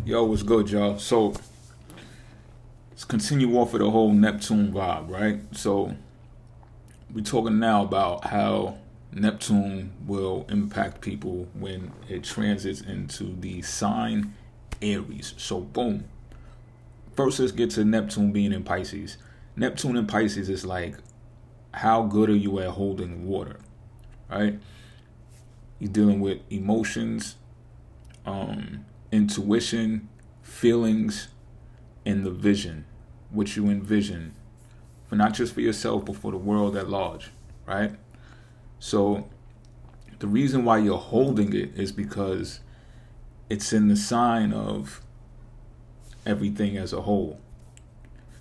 Yo, what's good, y'all? So let's continue off of the whole Neptune vibe, right? So we're talking now about how Neptune will impact people when it transits into the sign Aries. So boom. First, let's get to Neptune being in Pisces. Neptune in Pisces is like, how good are you at holding water, right? You're dealing with emotions, intuition, feelings, and the vision, what you envision, for not just for yourself, but for the world at large, right? So the reason why you're holding it is because it's in the sign of everything as a whole.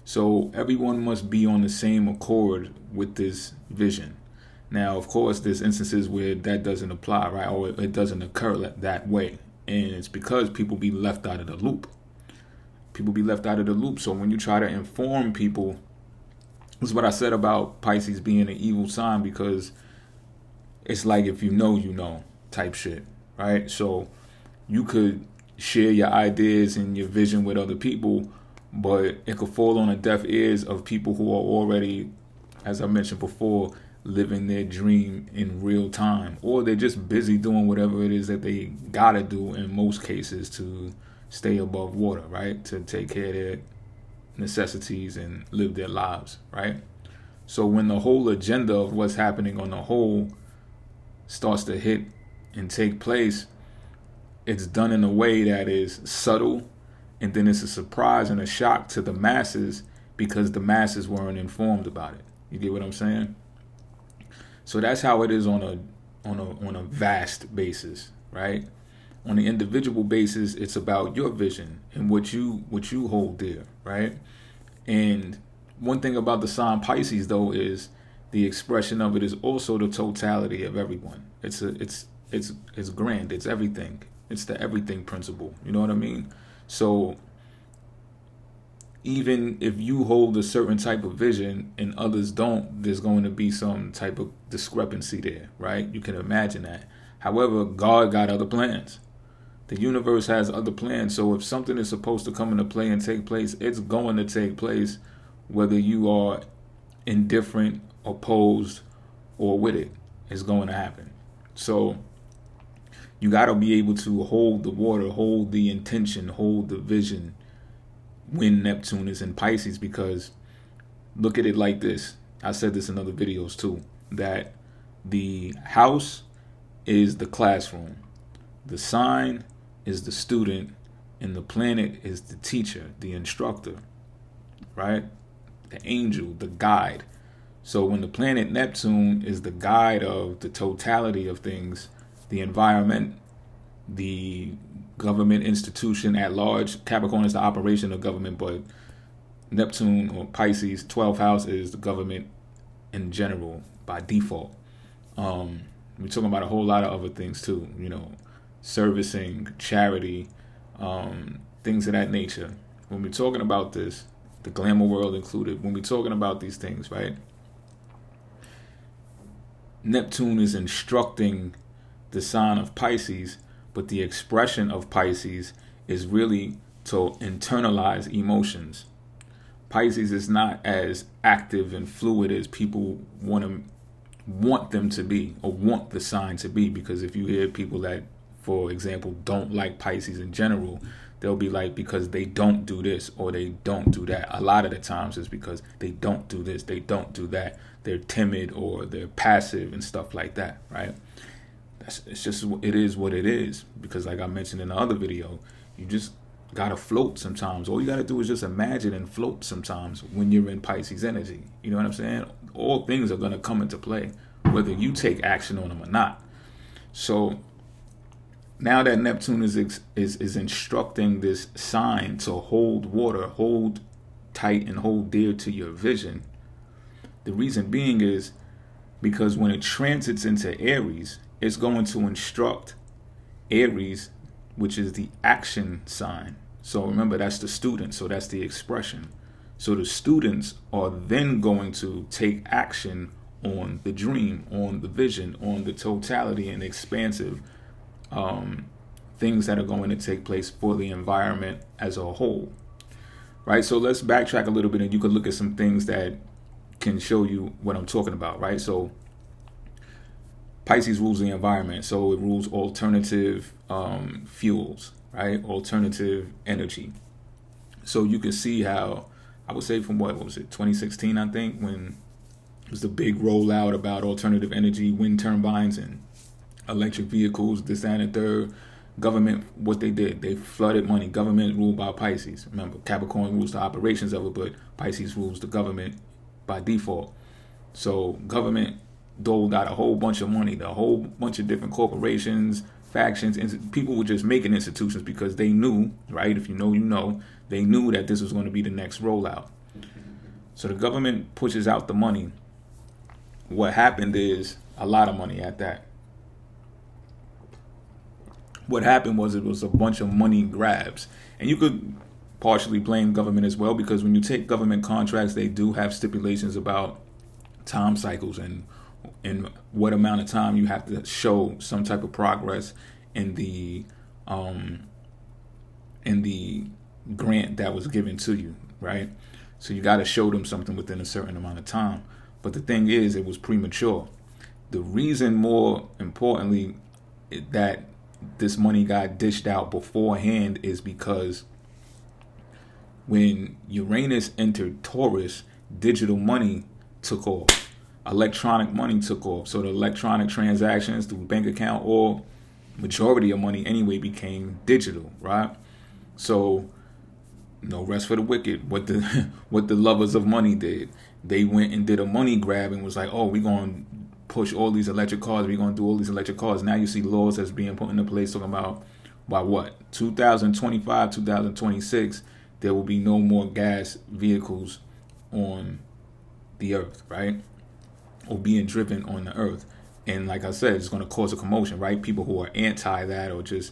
So everyone must be on the same accord with this vision. Now, of course, there's instances where that doesn't apply, right? Or it doesn't occur that way. And it's because people be left out of the loop. So when you try to inform people, this is what I said about Pisces being an evil sign, because it's like if you know type shit, right? So you could share your ideas and your vision with other people, but it could fall on the deaf ears of people who are already, as I mentioned before, living their dream in real time, or they're just busy doing whatever it is that they gotta do in most cases to stay above water, right? To take care of their necessities and live their lives, right? So when the whole agenda of what's happening on the whole starts to hit and take place, it's done in a way that is subtle, and then it's a surprise and a shock to the masses because the masses weren't informed about it. You get what I'm saying? So that's how it is on a vast basis, right? On the individual basis, it's about your vision and what you hold dear, right? And one thing about the sign Pisces, though, is the expression of it is also the totality of everyone. It's grand. It's everything. It's the everything principle. You know what I mean? So even if you hold a certain type of vision and others don't, there's going to be some type of discrepancy there, right? You can imagine that. However, God got other plans. The universe has other plans. So if something is supposed to come into play and take place, it's going to take place, whether you are indifferent, opposed, or with it. It's going to happen. So you got to be able to hold the water, hold the intention, hold the vision when Neptune is in Pisces, because look at it like this. I said this in other videos too, that the house is the classroom, the sign is the student, and the planet is the teacher, the instructor, right? The angel, the guide. So when the planet Neptune is the guide of the totality of things, the environment, the government institution at large. Capricorn is the operation of government, but Neptune or Pisces, 12th house, is the government in general by default. We're talking about a whole lot of other things too, servicing, charity, things of that nature. When we're talking about this, the glamour world included, when we're talking about these things, right? Neptune is instructing the sign of Pisces, but the expression of Pisces is really to internalize emotions. Pisces is not as active and fluid as people want them to be, or want the sign to be, because if you hear people that, for example, don't like Pisces in general, they'll be like, because they don't do this or they don't do that. A lot of the times it's because they don't do this, they don't do that. They're timid or they're passive and stuff like that, right? It's just, it is what it is, because like I mentioned in the other video, you just gotta float sometimes. All you gotta do is just imagine and float sometimes when you're in Pisces energy. You know what I'm saying? All things are gonna come into play, whether you take action on them or not. So now that Neptune is instructing this sign to hold water, hold tight and hold dear to your vision, the reason being is because when it transits into Aries, it's going to instruct Aries, which is the action sign. So remember, that's the student, so that's the expression. So the students are then going to take action on the dream, on the vision, on the totality and expansive things that are going to take place for the environment as a whole, right? So let's backtrack a little bit, and you could look at some things that can show you what I'm talking about, right? So Pisces rules the environment, so it rules alternative fuels, right? Alternative energy. So you can see how, I would say from what was it, 2016, I think, when it was the big rollout about alternative energy, wind turbines and electric vehicles, this, that, and the third. Government, what they did, they flooded money. Government ruled by Pisces. Remember, Capricorn rules the operations of it, but Pisces rules the government by default. So government doled out a whole bunch of money, a whole bunch of different corporations, factions, and people were just making institutions because they knew, right? If you know, you know, they knew that this was going to be the next rollout. So the government pushes out the money. What happened is a lot of money at that. What happened was it was a bunch of money grabs. And you could partially blame government as well, because when you take government contracts, they do have stipulations about time cycles and what amount of time you have to show some type of progress in the grant that was given to you, right? So you got to show them something within a certain amount of time. But the thing is, it was premature. The reason, more importantly, that this money got dished out beforehand is because when Uranus entered Taurus, digital money took off. Electronic money took off. So the electronic transactions through bank account, or majority of money anyway, became digital, right? So no rest for the wicked. What the lovers of money did, they went and did a money grab and was like, oh, we're going to push all these electric cars. We're going to do all these electric cars. Now you see laws that's being put into place talking about by what? 2025, 2026, there will be no more gas vehicles on the earth, right? Or being driven on the earth. And like I said, it's going to cause a commotion, right? People who are anti that, or just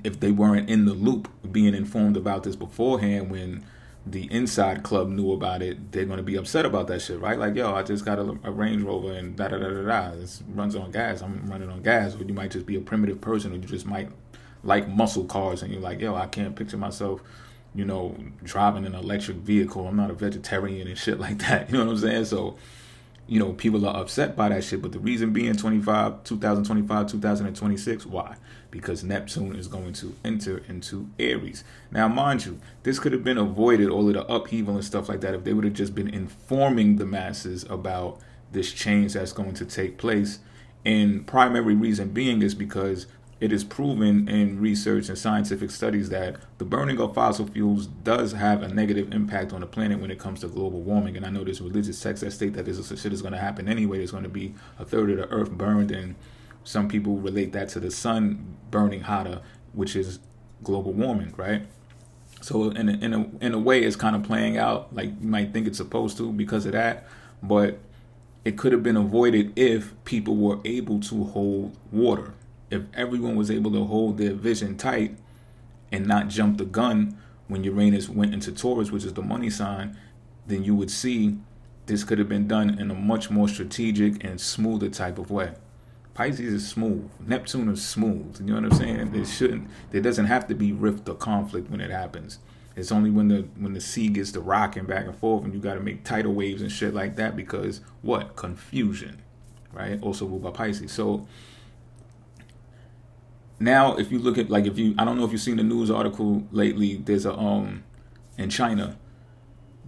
if they weren't in the loop being informed about this beforehand when the inside club knew about it, they're going to be upset about that shit, right? Like, yo, I just got a Range Rover and da-da-da-da-da. This runs on gas. I'm running on gas. Or you might just be a primitive person, or you just might like muscle cars and you're like, yo, I can't picture myself, you know, driving an electric vehicle. I'm not a vegetarian and shit like that. You know what I'm saying? So, you know, people are upset by that shit. But the reason being 2025, 2026, why? Because Neptune is going to enter into Aries. Now, mind you, this could have been avoided, all of the upheaval and stuff like that, if they would have just been informing the masses about this change that's going to take place. And primary reason being is because it is proven in research and scientific studies that the burning of fossil fuels does have a negative impact on the planet when it comes to global warming. And I know there's religious texts that state that this shit is going to happen anyway. There's going to be a third of the earth burned, and some people relate that to the sun burning hotter, which is global warming, right? So in a way, it's kind of playing out like you might think it's supposed to because of that, but it could have been avoided if people were able to hold water. If everyone was able to hold their vision tight and not jump the gun when Uranus went into Taurus, which is the money sign, then you would see this could have been done in a much more strategic and smoother type of way. Pisces is smooth. Neptune is smooth. You know what I'm saying? There doesn't have to be rift or conflict when it happens. It's only when the sea gets to rocking back and forth and you got to make tidal waves and shit like that because what? Confusion, right? Also ruled by Pisces. So now, if you look at, like, I don't know if you've seen the news article lately, there's in China,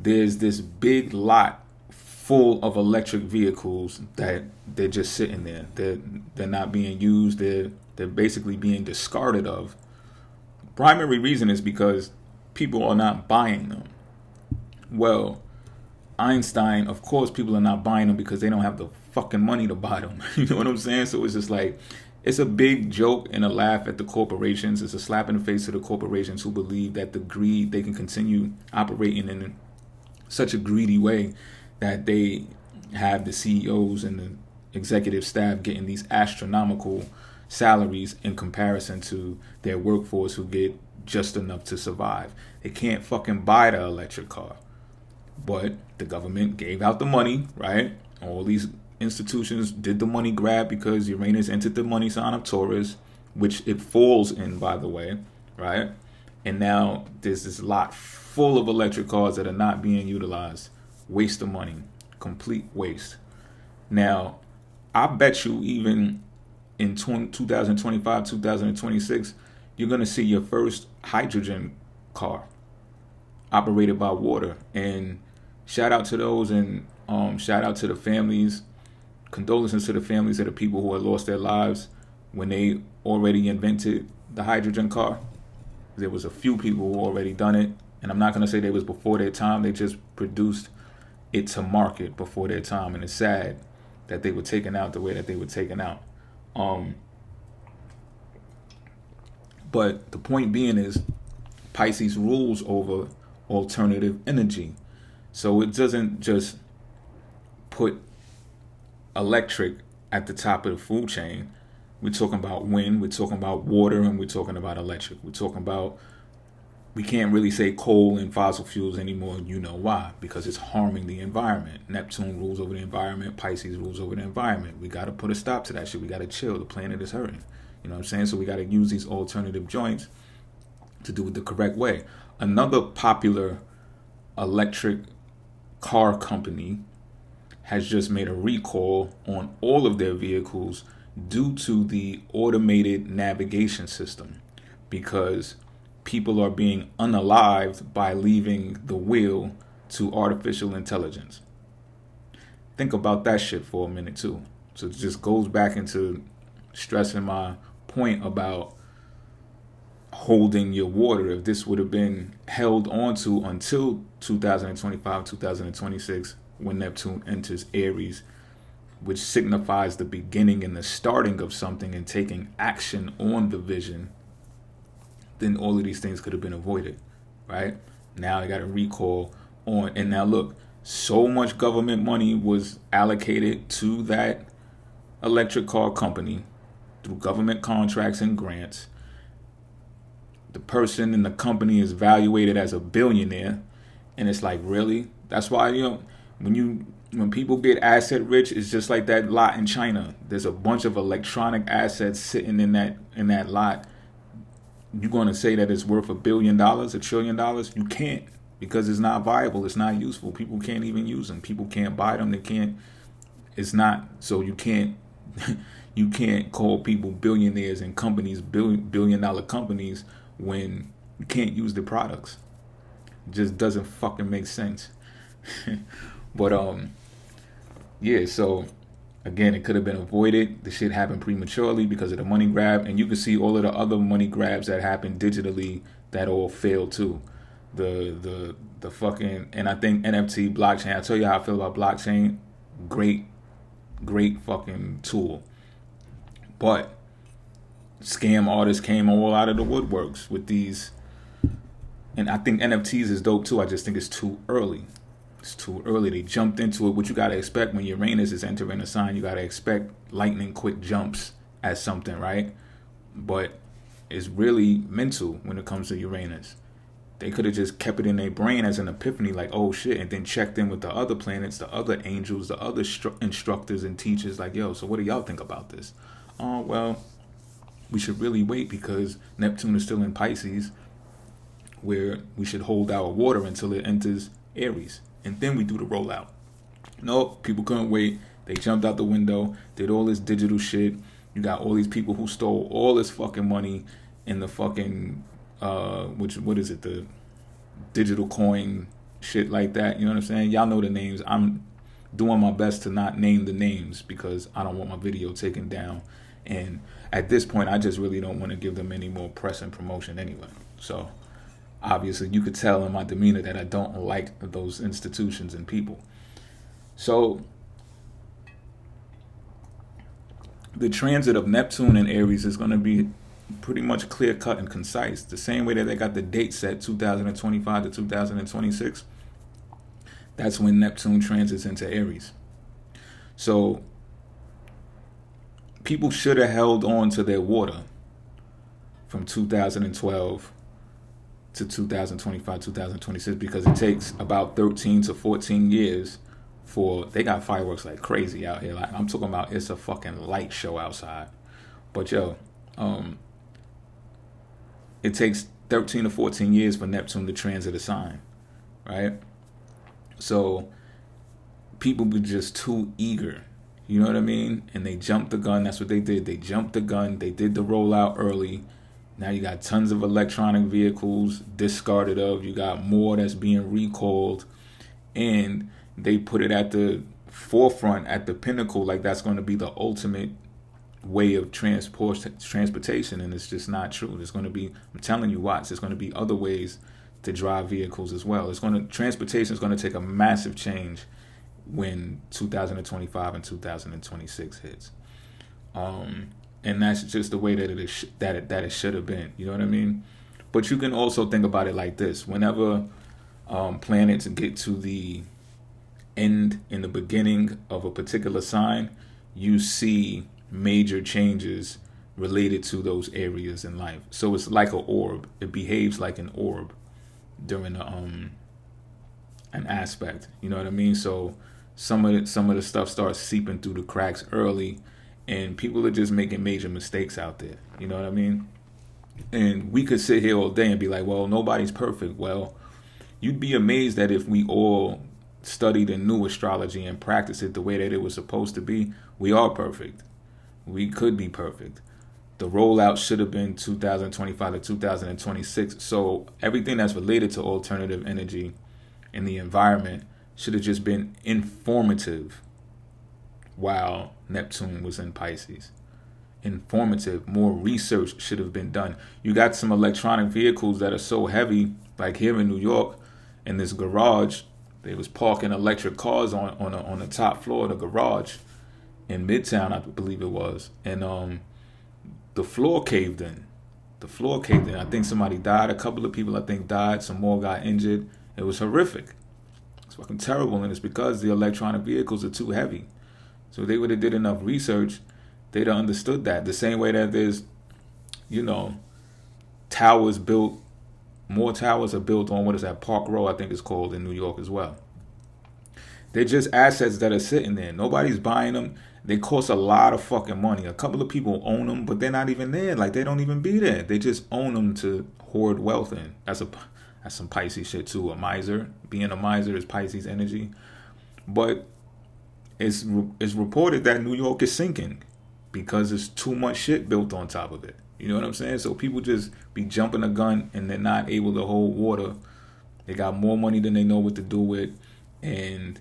there's this big lot full of electric vehicles that they're just sitting there. They're not being used. They're basically being discarded of. Primary reason is because people are not buying them. Well, Einstein, of course, people are not buying them because they don't have the fucking money to buy them. You know what I'm saying? So it's just like, it's a big joke and a laugh at the corporations. It's a slap in the face to the corporations who believe that they can continue operating in such a greedy way that they have the CEOs and the executive staff getting these astronomical salaries in comparison to their workforce who get just enough to survive. They can't fucking buy the electric car. But the government gave out the money, right? All these institutions did the money grab because Uranus entered the money sign of Taurus. which it falls in, by the way, right? And now there's this lot full of electric cars that are not being utilized. Waste of money, complete waste. Now, I bet you even in 2025, 2026, you're going to see your first hydrogen car operated by water. And shout out to those, and shout out to the families. Condolences to the families of the people who had lost their lives when they already invented the hydrogen car. There was a few people who already done it, and I'm not going to say they was before their time. They just produced it to market before their time, and it's sad that they were taken out the way that they were taken out. But the point being is Pisces rules over alternative energy. So it doesn't just put electric at the top of the food chain. We're talking about wind, we're talking about water, and we're talking about electric. We're talking about, we can't really say coal and fossil fuels anymore. You know why? Because it's harming the environment. Neptune rules over the environment. Pisces rules over the environment. We got to put a stop to that shit. We got to chill. The planet is hurting. You know what I'm saying? So we got to use these alternative joints to do it the correct way. Another popular electric car company has just made a recall on all of their vehicles due to the automated navigation system, because people are being unalived by leaving the wheel to artificial intelligence. Think about that shit for a minute too. So it just goes back into stressing my point about holding your water. If this would have been held onto until 2025, 2026, when Neptune enters Aries, which signifies the beginning and the starting of something and taking action on the vision, then all of these things could have been avoided, right? Now I got a recall on, and now look, so much government money was allocated to that electric car company through government contracts and grants. The person in the company is valuated as a billionaire, and it's like, really? That's why, when people get asset rich, it's just like that lot in China. There's a bunch of electronic assets sitting in that lot. You're going to say that it's worth $1 billion, $1 trillion? You can't, because it's not viable. It's not useful. People can't even use them. People can't buy them. They can't. It's not. So you can't. You can't call people billionaires and companies billion-dollar companies when you can't use the products. It just doesn't fucking make sense. But yeah. So again, it could have been avoided. The shit happened prematurely because of the money grab, and you can see all of the other money grabs that happened digitally that all failed too. The fucking, and I think NFT, blockchain. I tell you how I feel about blockchain. Great fucking tool. But scam artists came all out of the woodworks with these, and I think NFTs is dope too. I just think it's too early. It's too early. They jumped into it. What you gotta expect when Uranus is entering a sign, you gotta expect lightning quick jumps at something, right? But it's really mental when it comes to Uranus. They could have just kept it in their brain as an epiphany, like, oh shit, and then checked in with the other planets, the other angels, the other instructors and teachers, like, yo, so what do y'all think about this? Oh, well, we should really wait because Neptune is still in Pisces, where we should hold our water until it enters Aries, and then we do the rollout. Nope, people couldn't wait. They jumped out the window, did all this digital shit. You got all these people who stole all this fucking money in the fucking, what is it, the digital coin shit like that. You know what I'm saying? Y'all know the names. I'm doing my best to not name the names because I don't want my video taken down. And at this point, I just really don't want to give them any more press and promotion anyway. So obviously you could tell in my demeanor that I don't like those institutions and people. So the transit of Neptune and Aries is going to be pretty much clear cut and concise. The same way that they got the date set 2025 to 2026. That's when Neptune transits into Aries. So people should have held on to their water from 2012 to 2025, 2026, because it takes about 13 to 14 years for, they got fireworks like crazy out here. Like, I'm talking about, it's a fucking light show outside. But yo, It takes 13 to 14 years for Neptune to transit a sign, right? So people were just too eager. You know what I mean? And they jumped the gun. That's what they did. They jumped the gun. They did the rollout early. Now you got tons of electronic vehicles discarded of. You got more that's being recalled. And they put it at the forefront, at the pinnacle, like that's going to be the ultimate way of transportation. And it's just not true. There's going to be, I'm telling you, watch, there's going to be other ways to drive vehicles as well. Transportation is going to take a massive change when 2025 and 2026 hits. And that's just the way that it should have been. You know what I mean? But you can also think about it like this. Whenever planets get to the end in the beginning of a particular sign, you see major changes related to those areas in life. So it's like an orb. It behaves like an orb during an aspect. You know what I mean? So some of the stuff starts seeping through the cracks early, and people are just making major mistakes out there. You know what I mean? And we could sit here all day and be like, well, nobody's perfect. Well, you'd be amazed that if we all studied and knew astrology and practiced it the way that it was supposed to be, we are perfect. We could be perfect. The rollout should have been 2025 to 2026. So everything that's related to alternative energy and the environment should have just been informative while Neptune was in Pisces. Informative, more research should have been done. You got some electronic vehicles that are so heavy, like here in New York, in this garage, they was parking electric cars on the top floor of the garage in Midtown, I believe it was. And the floor caved in. I think somebody died. A couple of people, I think, died. Some more got injured. It was horrific. It's fucking terrible, and it's because the electronic vehicles are too heavy. So if they would have did enough research, they'd have understood that. The same way that there's, towers built, more towers are built on, what is that, Park Row, I think it's called, in New York as well. They're just assets that are sitting there. Nobody's buying them. They cost a lot of fucking money. A couple of people own them, but they're not even there. Like, they don't even be there. They just own them to hoard wealth in. That's some Pisces shit too. A miser. Being a miser is Pisces energy. But it's reported that New York is sinking because there's too much shit built on top of it. You know what I'm saying? So people just be jumping a gun and they're not able to hold water. They got more money than they know what to do with, and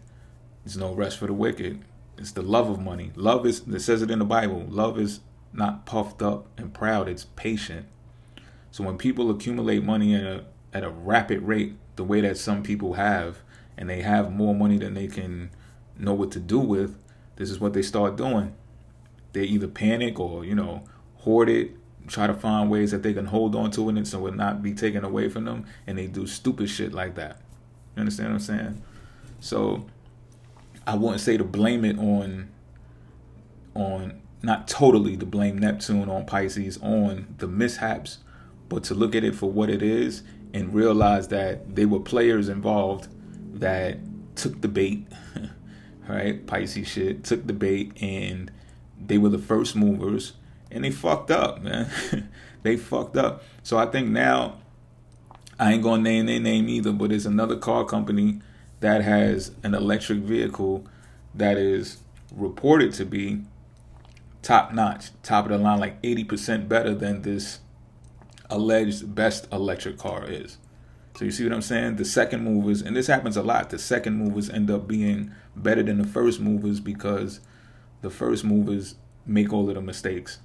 there's no rest for the wicked. It's the love of money. Love is, it says it in the Bible, love is not puffed up and proud, it's patient. So when people accumulate money at a rapid rate, the way that some people have, and they have more money than they can know what to do with, this is what they start doing. They either panic or, hoard it, try to find ways that they can hold on to it so it will not be taken away from them, and they do stupid shit like that. You understand what I'm saying? So I wouldn't say to blame it on not totally to blame Neptune on Pisces on the mishaps, but to look at it for what it is and realize that they were players involved that took the bait, right? Pisces shit, took the bait, and they were the first movers, and they fucked up, man. They fucked up. So I think now, I ain't gonna name their name either, but there's another car company that has an electric vehicle that is reported to be top notch, top of the line, like 80% better than this alleged best electric car is. So you see what I'm saying? The second movers, and this happens a lot, the second movers end up being better than the first movers because the first movers make all of the mistakes.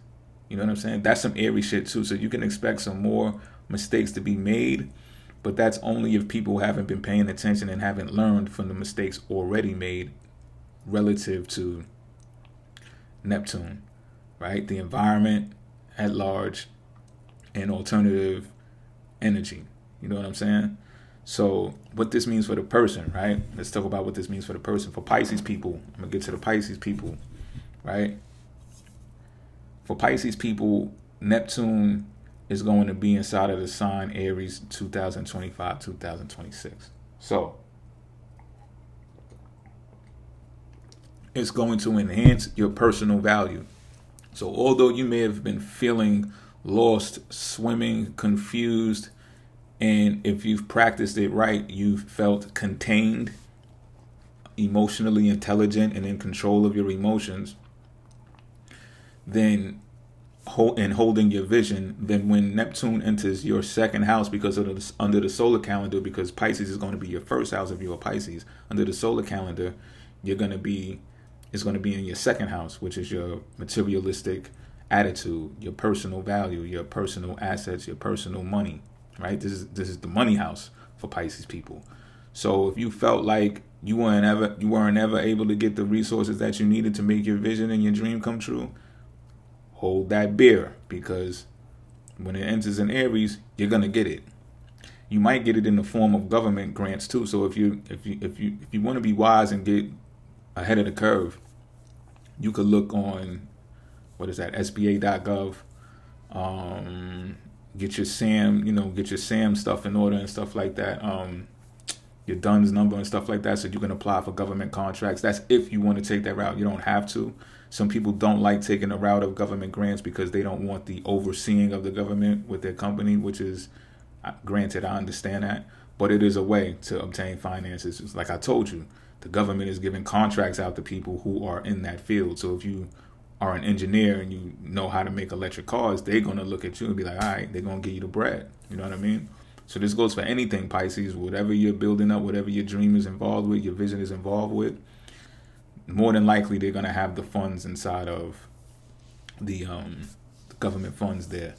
You know what I'm saying? That's some Aries shit too. So you can expect some more mistakes to be made, but that's only if people haven't been paying attention and haven't learned from the mistakes already made relative to Neptune, right? The environment at large and alternative energy. You know what I'm saying? So what this means for the person, right? Let's talk about what this means for the person. For Pisces people, I'm going to get to the Pisces people, right? For Pisces people, Neptune is going to be inside of the sign Aries 2025, 2026. So it's going to enhance your personal value. So although you may have been feeling lost, swimming, confused, and if you've practiced it right, you've felt contained, emotionally intelligent, and in control of your emotions, then holding your vision, then when Neptune enters your second house, because of under the solar calendar, because Pisces is going to be your first house if you're a Pisces, under the solar calendar, it's going to be in your second house, which is your materialistic attitude, your personal value, your personal assets, your personal money, right? This is the money house for Pisces people. So if you felt like you weren't ever able to get the resources that you needed to make your vision and your dream come true, hold that beer, because when it enters in Aries, you're gonna get it. You might get it in the form of government grants too. So if you want to be wise and get ahead of the curve, you could look on SBA.gov. Get your SAM stuff in order and stuff like that. Your DUNS number and stuff like that, so you can apply for government contracts. That's if you want to take that route. You don't have to. Some people don't like taking the route of government grants because they don't want the overseeing of the government with their company, which is, granted, I understand that, but it is a way to obtain finances. It's like I told you, the government is giving contracts out to people who are in that field. So if you are an engineer and you know how to make electric cars, they're going to look at you and be like, all right, they're going to give you the bread. You know what I mean? So this goes for anything, Pisces. Whatever you're building up, whatever your dream is involved with, your vision is involved with, more than likely they're going to have the funds inside of the government funds there,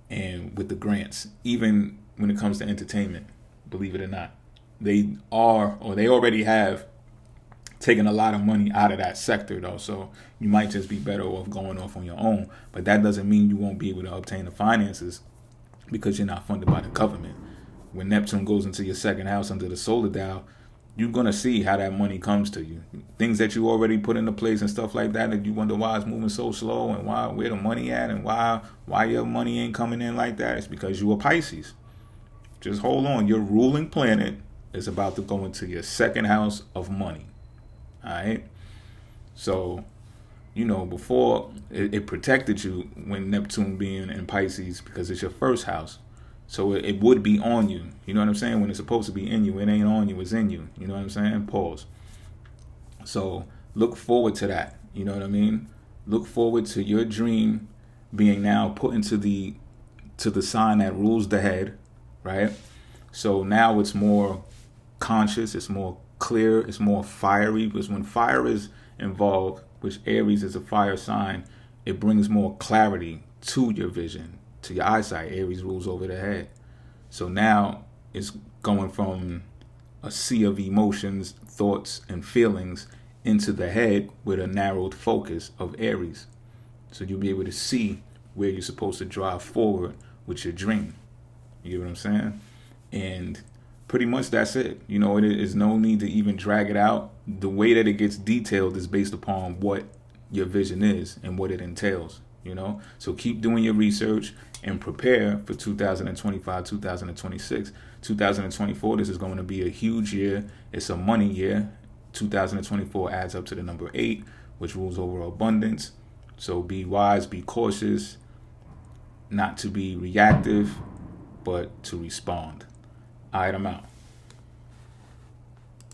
and with the grants. Even when it comes to entertainment, believe it or not, they already have taken a lot of money out of that sector though. So you might just be better off going off on your own, but that doesn't mean you won't be able to obtain the finances because you're not funded by the government. When Neptune goes into your second house under the solar dial, you're going to see how that money comes to you. Things that you already put into place and stuff like that, that you wonder why it's moving so slow and where the money at and why your money ain't coming in like that. It's because you are Pisces. Just hold on. Your ruling planet is about to go into your second house of money. All right? So, before it protected you when Neptune being in Pisces because it's your first house. So it would be on you. You know what I'm saying? When it's supposed to be in you, it ain't on you, it's in you. You know what I'm saying? Pause. So look forward to that. You know what I mean? Look forward to your dream being now put into the sign that rules the head, right? So now it's more conscious, it's more clear, it's more fiery, because when fire is involved, which Aries is a fire sign, it brings more clarity to your vision, to your eyesight. Aries rules over the head. So now it's going from a sea of emotions, thoughts, and feelings into the head with a narrowed focus of Aries. So you'll be able to see where you're supposed to drive forward with your dream. You get what I'm saying? And pretty much that's it. It is no need to even drag it out. The way that it gets detailed is based upon what your vision is and what it entails. So keep doing your research and prepare for 2025, 2026, 2024. This is going to be a huge year. It's a money year. 2024 adds up to the number 8, which rules over abundance. So be wise, be cautious, not to be reactive, but to respond. All right, I'm out.